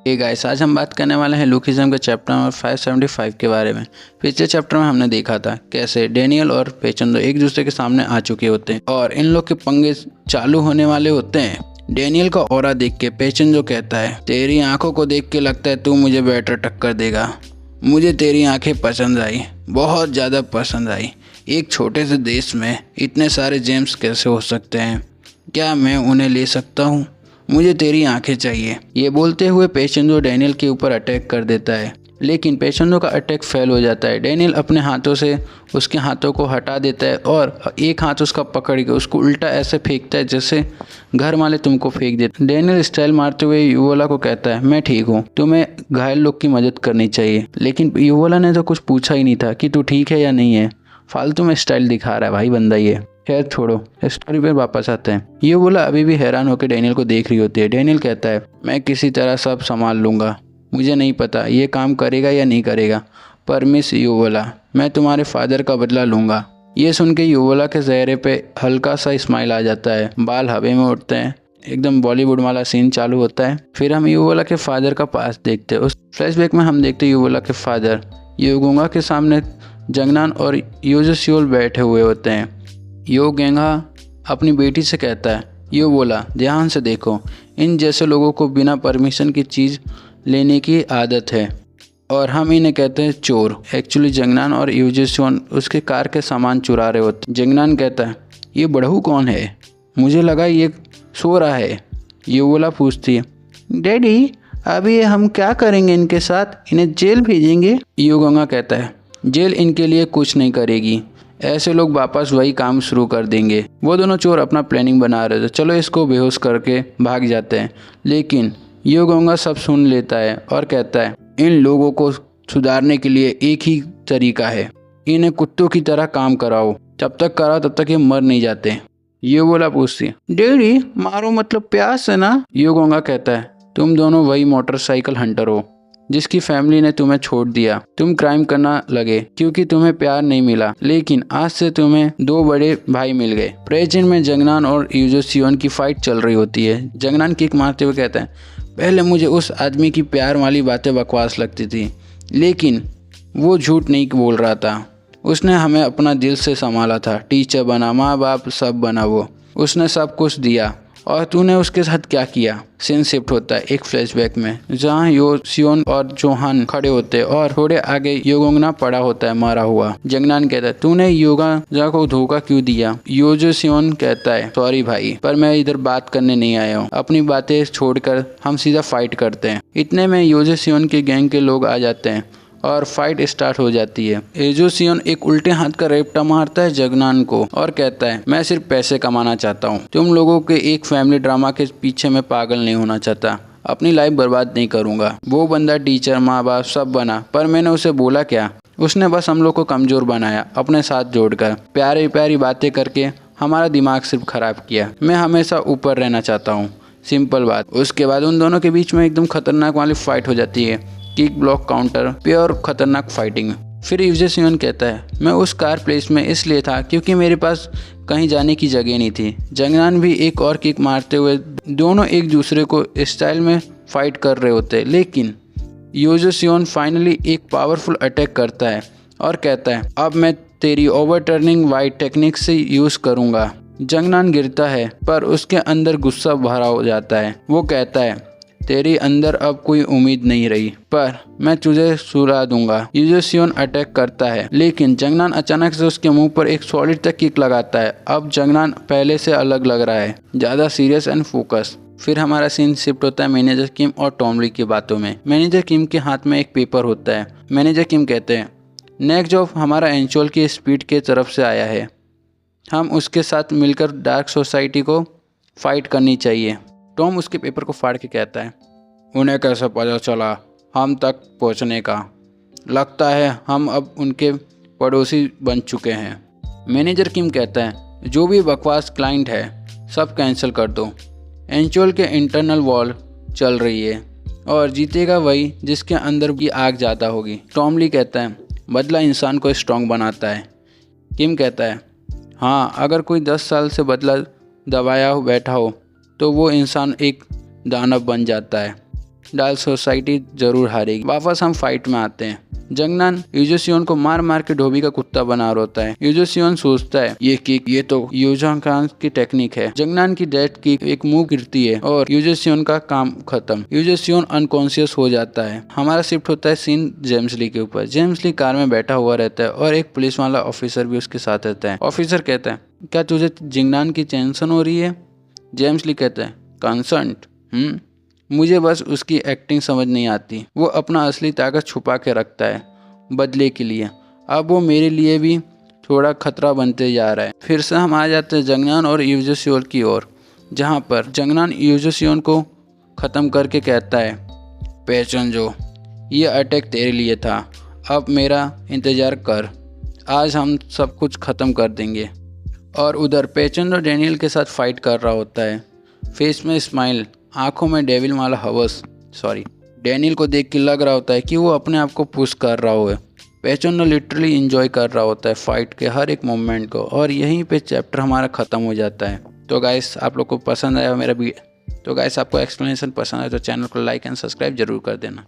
Guys, आज हम बात करने वाले हैं लुकिज्म के चैप्टर नंबर 575 के बारे में। पिछले चैप्टर में हमने देखा था कैसे डेनियल और पेचेंदो एक दूसरे के सामने आ चुके होते हैं और इन लोग के पंगे चालू होने वाले होते हैं। डेनियल का ऑरा देख के पेचेंदो कहता है, तेरी आंखों को देख के लगता है तू मुझे बेटर टक्कर देगा। मुझे तेरी आंखें पसंद आई, बहुत ज़्यादा पसंद आई। एक छोटे से देश में इतने सारे जेम्स कैसे हो सकते हैं? क्या मैं उन्हें ले सकता हूँ? मुझे तेरी आंखें चाहिए। ये बोलते हुए पेचेंदो डेनियल के ऊपर अटैक कर देता है, लेकिन पेचेंदो का अटैक फेल हो जाता है। डेनियल अपने हाथों से उसके हाथों को हटा देता है और एक हाथ उसका पकड़ के उसको उल्टा ऐसे फेंकता है जैसे घर वाले तुमको फेंक देते। डेनियल स्टाइल मारते हुए युवोला को कहता है, मैं ठीक हूँ, तुम्हें घायल लोग की मदद करनी चाहिए। लेकिन युवोला ने तो कुछ पूछा ही नहीं था कि तू ठीक है या नहीं है। फालतू में स्टाइल दिखा रहा है भाई बंदा ये। खैर छोड़ो, स्टोरी पर वापस आते हैं। ये बोला अभी भी हैरान होकर डेनियल को देख रही होती है। डेनियल कहता है, मैं किसी तरह सब संभाल लूँगा। मुझे नहीं पता ये काम करेगा या नहीं करेगा, पर मिस युवोला, मैं तुम्हारे फादर का बदला लूँगा। ये सुन के युवोला के चेहरे पे हल्का सा स्माइल आ जाता है, बाल हवा में उड़ते हैं, एकदम बॉलीवुड वाला सीन चालू होता है। फिर हम युवोला के फादर का पास देखते हैं। उस फ्लैशबैक में हम देखते हैं युवोला के फादर योगोंगा के सामने जंगनान और योजोसियोल बैठे हुए होते हैं। योगेंगा अपनी बेटी से कहता है, यो बोला ध्यान से देखो, इन जैसे लोगों को बिना परमिशन की चीज़ लेने की आदत है और हम इन्हें कहते हैं चोर। एक्चुअली जंगनान और यूजियोन उसके कार के सामान चुरा रहे होते। जंगनान कहता है, ये बड़हू कौन है? मुझे लगा ये सो रहा है। युवोला पूछती है, डैडी अभी हम क्या करेंगे इनके साथ? इन्हें जेल भेजेंगे? योगोंगा कहता है, जेल इनके लिए कुछ नहीं करेगी, ऐसे लोग वापस वही काम शुरू कर देंगे। वो दोनों चोर अपना प्लानिंग बना रहे थे, चलो इसको बेहोश करके भाग जाते हैं। लेकिन योगोंगा सब सुन लेता है और कहता है, इन लोगों को सुधारने के लिए एक ही तरीका है, इन्हें कुत्तों की तरह काम कराओ। जब तक कराओ तब तक ये मर नहीं जाते। योगोला पूछती है, डैडी मारो मतलब प्यास है ना? योगोंगा कहता है, तुम दोनों वही मोटरसाइकिल हंटर हो जिसकी फैमिली ने तुम्हें छोड़ दिया। तुम क्राइम करना लगे क्योंकि तुम्हें प्यार नहीं मिला, लेकिन आज से तुम्हें दो बड़े भाई मिल गए। प्रेजेंट में जंगनान और यूजोसियोन की फाइट चल रही होती है। जंगनान किक मारते हुए कहता है, पहले मुझे उस आदमी की प्यार वाली बातें बकवास लगती थी, लेकिन वो झूठ नहीं बोल रहा था। उसने हमें अपना दिल से संभाला था, टीचर बना, माँ बाप सब बना, वो उसने सब कुछ दिया और तूने उसके साथ क्या किया? सीन शिफ्ट होता है एक फ्लैशबैक में जहाँ योसियोन और जोहान खड़े होते हैं और थोड़े आगे योगोंगा पड़ा होता है मरा हुआ। जंगनान कहता है, तूने योगोंगा को धोखा क्यों दिया? योजोसियोन कहता है, सॉरी भाई, पर मैं इधर बात करने नहीं आया हूँ, अपनी बातें छोड़कर हम सीधा फाइट करते हैं। इतने में योजोसियोन के गैंग के लोग आ जाते हैं और फाइट स्टार्ट हो जाती है। एजोसियोन एक उल्टे हाथ का रेपटा मारता है जंगनान को और कहता है, मैं सिर्फ पैसे कमाना चाहता हूँ, तुम लोगों के एक फैमिली ड्रामा के पीछे मैं पागल नहीं होना चाहता, अपनी लाइफ बर्बाद नहीं करूँगा। वो बंदा टीचर, माँ बाप सब बना, पर मैंने उसे बोला क्या? उसने बस हम लोग को कमज़ोर बनाया, अपने साथ जोड़कर प्यारी प्यारी बातें करके हमारा दिमाग सिर्फ खराब किया। मैं हमेशा ऊपर रहना चाहता हूँ, सिंपल बात। उसके बाद उन दोनों के बीच में एकदम खतरनाक वाली फाइट हो जाती है, किक ब्लॉक काउंटर, प्योर खतरनाक फाइटिंग। फिर यूजोसियोन कहता है, मैं उस कार प्लेस में इसलिए था क्योंकि मेरे पास कहीं जाने की जगह नहीं थी। जंगनान भी एक और किक मारते हुए दोनों एक दूसरे को स्टाइल में फाइट कर रहे होते हैं, लेकिन यूजोसियोन फाइनली एक पावरफुल अटैक करता है और कहता है, अब मैं तेरी ओवरटर्निंग वाइट टेक्निक से यूज़ करूँगा। जंगनान गिरता है पर उसके अंदर गुस्सा भरा हो जाता है। वो कहता है, तेरी अंदर अब कोई उम्मीद नहीं रही, पर मैं तुझे सुला दूंगा। यूजोसियोन अटैक करता है, लेकिन जंगनान अचानक से उसके मुंह पर एक सॉलिड तक किक लगाता है। अब जंगनान पहले से अलग लग रहा है, ज़्यादा सीरियस एंड फोकस। फिर हमारा सीन शिफ्ट होता है मैनेजर किम और टॉमली की बातों में। मैनेजर किम के हाथ में एक पेपर होता है। मैनेजर किम कहते हैं, नेक्स्ट जॉब हमारा एंचोल की स्पीड के तरफ से आया है, हम उसके साथ मिलकर डार्क सोसाइटी को फाइट करनी चाहिए। टॉम उसके पेपर को फाड़ के कहता है, उन्हें कैसे पता चला हम तक पहुंचने का? लगता है हम अब उनके पड़ोसी बन चुके हैं। मैनेजर किम कहता है, जो भी बकवास क्लाइंट है सब कैंसिल कर दो। एंचोल के इंटरनल वॉर चल रही है और जीतेगा वही जिसके अंदर की आग ज़्यादा होगी। टॉमली कहता है, बदला इंसान को स्ट्रांग बनाता है। किम कहता है, हाँ, अगर कोई 10 साल से बदला दबाया बैठा हो तो वो इंसान एक दानव बन जाता है। डाल सोसाइटी जरूर हारेगी। वापस हम फाइट में आते हैं। जंगनान यूजोसियोन को मार मार के धोबी का कुत्ता बना रोता है। यूजोसियोन सोचता है ये किक ये तो यूजांग की टेक्निक है। जंगनान की डेथ किक एक मूव गिरती है और यूजोसियोन का काम खत्म। यूजोसियोन अनकॉन्शियस हो जाता है। हमारा शिफ्ट होता है सीन जेम्स ली के ऊपर। जेम्स ली कार में बैठा हुआ रहता है और एक पुलिस वाला ऑफिसर भी उसके साथ रहता है। ऑफिसर कहता है क्या तुझे जंगनान की टेंशन हो रही है? जेम्स ली कहता है कंसर्न मुझे बस उसकी एक्टिंग समझ नहीं आती। वो अपना असली ताकत छुपा के रखता है बदले के लिए। अब वो मेरे लिए भी थोड़ा खतरा बनते जा रहा है। फिर से हम आ जाते हैं जंगनान और यूजोसियोन की ओर, जहाँ पर जंगनान यूजोसियोन को ख़त्म करके कहता है पेचेंजो ये अटैक तेरे लिए था, अब मेरा इंतज़ार कर, आज हम सब कुछ ख़त्म कर देंगे। और उधर पेचेंजो डेनियल के साथ फाइट कर रहा होता है। फेस में स्माइल, आंखों में डेविल वाला हवस। डेनियल को देख के लग रहा होता है कि वो अपने आप को पुश कर रहा हो। पेचेंजो लिटरली इंजॉय कर रहा होता है फाइट के हर एक मोमेंट को। और यहीं पे चैप्टर हमारा ख़त्म हो जाता है। तो गाइस आप लोग को पसंद आया मेरा वीडियो? तो गाइस आपको एक्सप्लेनेशन पसंद आया तो चैनल को लाइक एंड सब्सक्राइब जरूर कर देना।